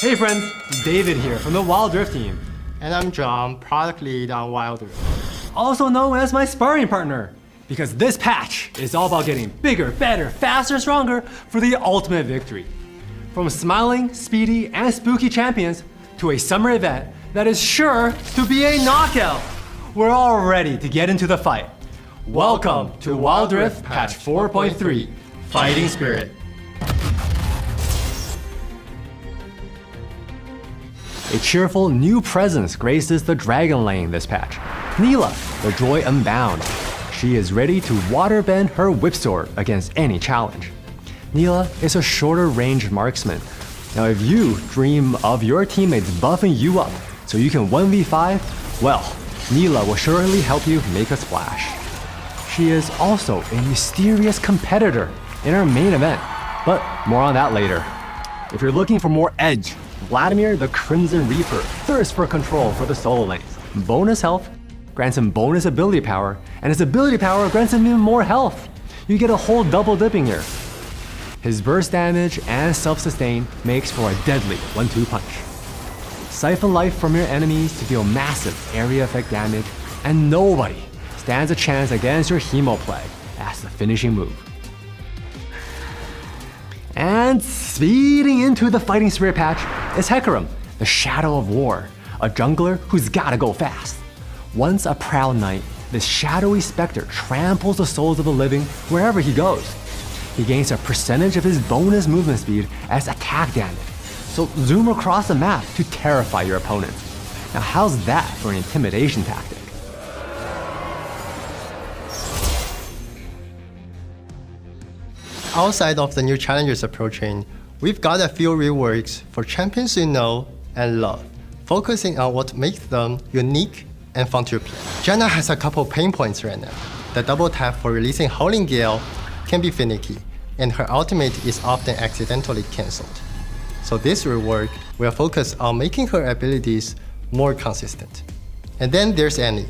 Hey friends, David here from the Wild Rift team. And I'm John, product lead on Wild Rift. Also known as my sparring partner. Because this patch is all about getting bigger, better, faster, stronger for the ultimate victory. From smiling, speedy, and spooky champions to a summer event that is sure to be a knockout. We're all ready to get into the fight. Welcome to Wild Rift Patch 4.3, Fighting Spirit. A cheerful new presence graces the Dragon Lane this patch. Nilah, the Joy Unbound. She is ready to waterbend her whip sword against any challenge. Nilah is a shorter range marksman. Now if you dream of your teammates buffing you up so you can 1v5, well, Nilah will surely help you make a splash. She is also a mysterious competitor in our main event, but more on that later. If you're looking for more edge, Vladmir the Crimson Reaper thirsts for control for the solo lanes. Bonus health grants him bonus ability power, and his ability power grants him even more health. You get a whole double dipping here. His burst damage and self-sustain makes for a deadly 1-2 punch. Siphon life from your enemies to deal massive area effect damage, and nobody stands a chance against your Hemo Plague as the finishing move. And speeding into the Fighting Spirit patch is Hecarim, the Shadow of War, a jungler who's gotta go fast. Once a proud knight, this shadowy specter tramples the souls of the living wherever he goes. He gains a percentage of his bonus movement speed as attack damage, so zoom across the map to terrify your opponents. Now how's that for an intimidation tactic? Outside of the new challenges approaching, we've got a few reworks for champions you know and love, focusing on what makes them unique and fun to play. Janna has a couple pain points right now. The double tap for releasing Howling Gale can be finicky, and her ultimate is often accidentally cancelled. So this rework will focus on making her abilities more consistent. And then there's Annie.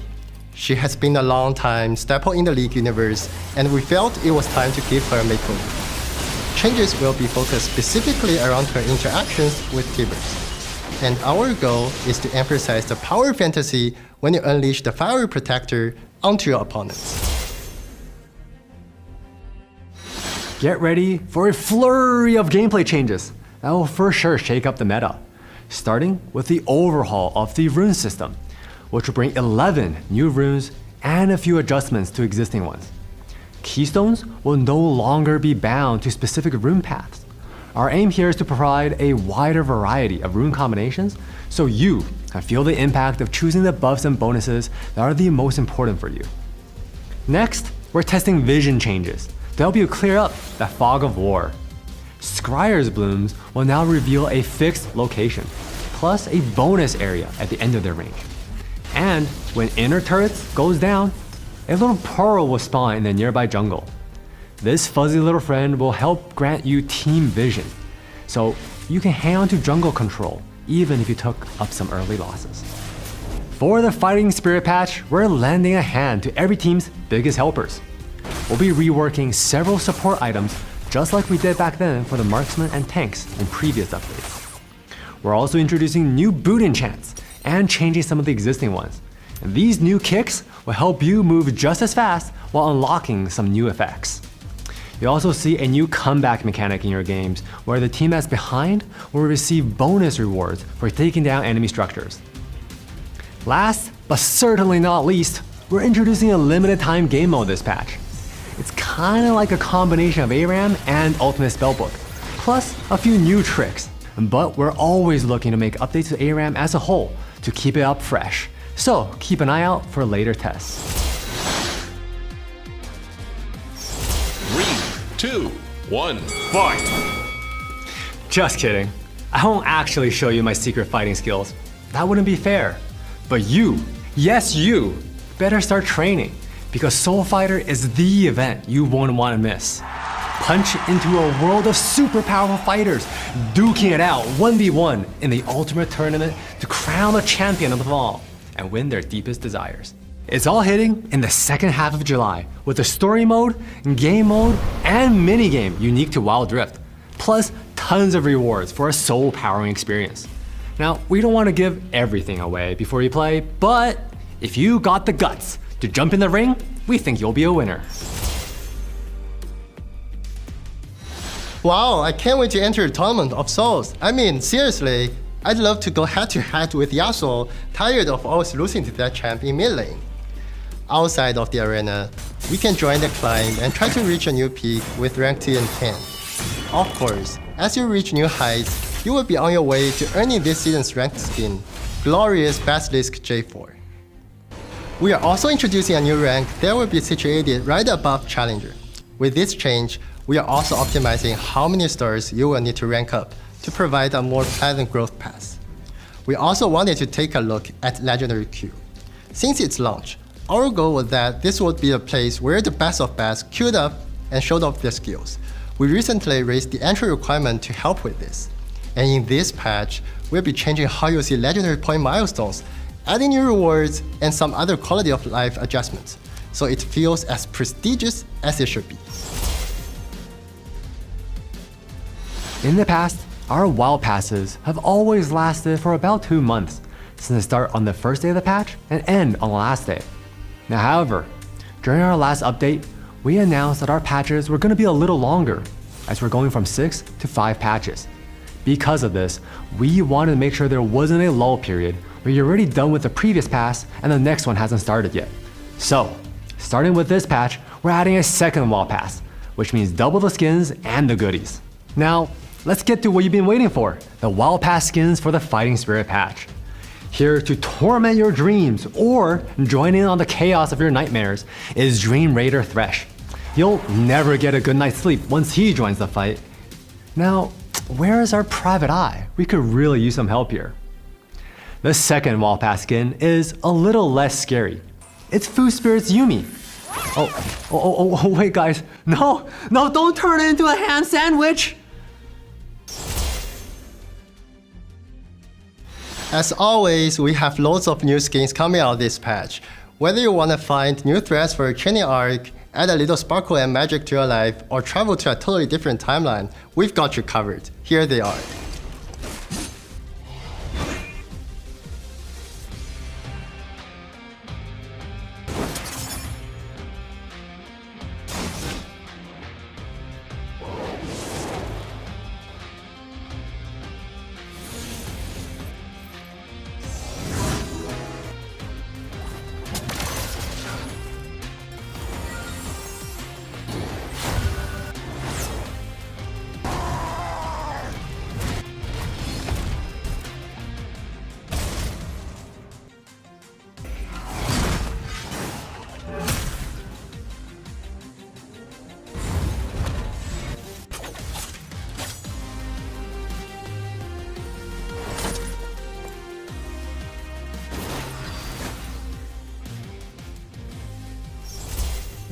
She has been a long time staple in the League universe, and we felt it was time to give her a makeover. Changes will be focused specifically around her interactions with Tibbers. And our goal is to emphasize the power fantasy when you unleash the Fiery Protector onto your opponents. Get ready for a flurry of gameplay changes that will for sure shake up the meta. Starting with the overhaul of the rune system, which will bring 11 new runes and a few adjustments to existing ones. Keystones will no longer be bound to specific rune paths. Our aim here is to provide a wider variety of rune combinations so you can feel the impact of choosing the buffs and bonuses that are the most important for you. Next, we're testing vision changes to help you clear up that fog of war. Scryer's blooms will now reveal a fixed location, plus a bonus area at the end of their range. And when inner turrets goes down, a little pearl will spawn in the nearby jungle. This fuzzy little friend will help grant you team vision, so you can hang on to jungle control even if you took up some early losses. For the Fighting Spirit patch, we're lending a hand to every team's biggest helpers. We'll be reworking several support items just like we did back then for the marksmen and tanks in previous updates. We're also introducing new boot enchants and changing some of the existing ones. And these new kicks will help you move just as fast while unlocking some new effects. You'll also see a new comeback mechanic in your games where the team that's behind will receive bonus rewards for taking down enemy structures. Last, but certainly not least, we're introducing a limited time game mode this patch. It's kinda like a combination of ARAM and Ultimate Spellbook, plus a few new tricks. But we're always looking to make updates to ARAM as a whole to keep it up fresh. So keep an eye out for later tests. 3, 2, 1, Fight! Just kidding. I won't actually show you my secret fighting skills. That wouldn't be fair. But you, yes you, better start training because Soul Fighter is the event you won't want to miss. Punch into a world of super powerful fighters, duking it out 1v1 in the ultimate tournament to crown a champion of them all and win their deepest desires. It's all hitting in the second half of July with a story mode, game mode, and minigame unique to Wild Rift. plus tons of rewards for a soul-powering experience. Now, we don't want to give everything away before you play, but if you got the guts to jump in the ring, we think you'll be a winner. Wow, I can't wait to enter the Tournament of Souls. I mean, seriously, I'd love to go head-to-head with Yasuo, tired of always losing to that champ in mid lane. Outside of the arena, we can join the climb and try to reach a new peak with rank 2 and 10. Of course, as you reach new heights, you will be on your way to earning this season's ranked skin, Glorious Basilisk J4. We are also introducing a new rank that will be situated right above Challenger. With this change, we are also optimizing how many stars you will need to rank up to provide a more pleasant growth path. We also wanted to take a look at Legendary Queue. Since its launch, our goal was that this would be a place where the best of best queued up and showed off their skills. We recently raised the entry requirement to help with this. And in this patch, we'll be changing how you see Legendary Point milestones, adding new rewards and some other quality of life adjustments, so it feels as prestigious as it should be. In the past, our wild passes have always lasted for about 2 months, since they start on the first day of the patch and end on the last day. Now, however, during our last update, we announced that our patches were going to be a little longer, as we're going from 6 to 5 patches. Because of this, we wanted to make sure there wasn't a lull period where you're already done with the previous pass and the next one hasn't started yet. So, starting with this patch, we're adding a second wall pass, which means double the skins and the goodies. Now, let's get to what you've been waiting for, the Wild Pass skins for the Fighting Spirit patch. Here to torment your dreams or join in on the chaos of your nightmares is Dream Raider Thresh. You'll never get a good night's sleep once he joins the fight. Now, where is our Private Eye? We could really use some help here. The second wall pass skin is a little less scary. It's Food Spirit's Yumi. Oh, wait guys. No, don't turn it into a ham sandwich. As always, we have loads of new skins coming out this patch. Whether you want to find new threats for your training arc, add a little sparkle and magic to your life, or travel to a totally different timeline, we've got you covered. Here they are.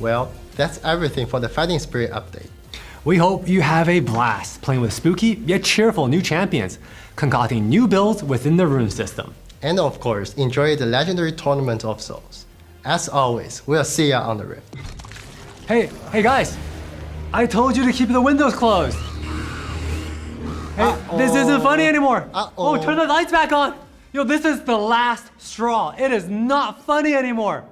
Well, that's everything for the Fighting Spirit update. We hope you have a blast playing with spooky yet cheerful new champions, concocting new builds within the rune system. And of course, enjoy the Legendary Tournament of Souls. As always, we'll see ya on the Rift. Hey guys! I told you to keep the windows closed! Hey, this isn't funny anymore! Oh, turn the lights back on! Yo, this is the last straw. It is not funny anymore!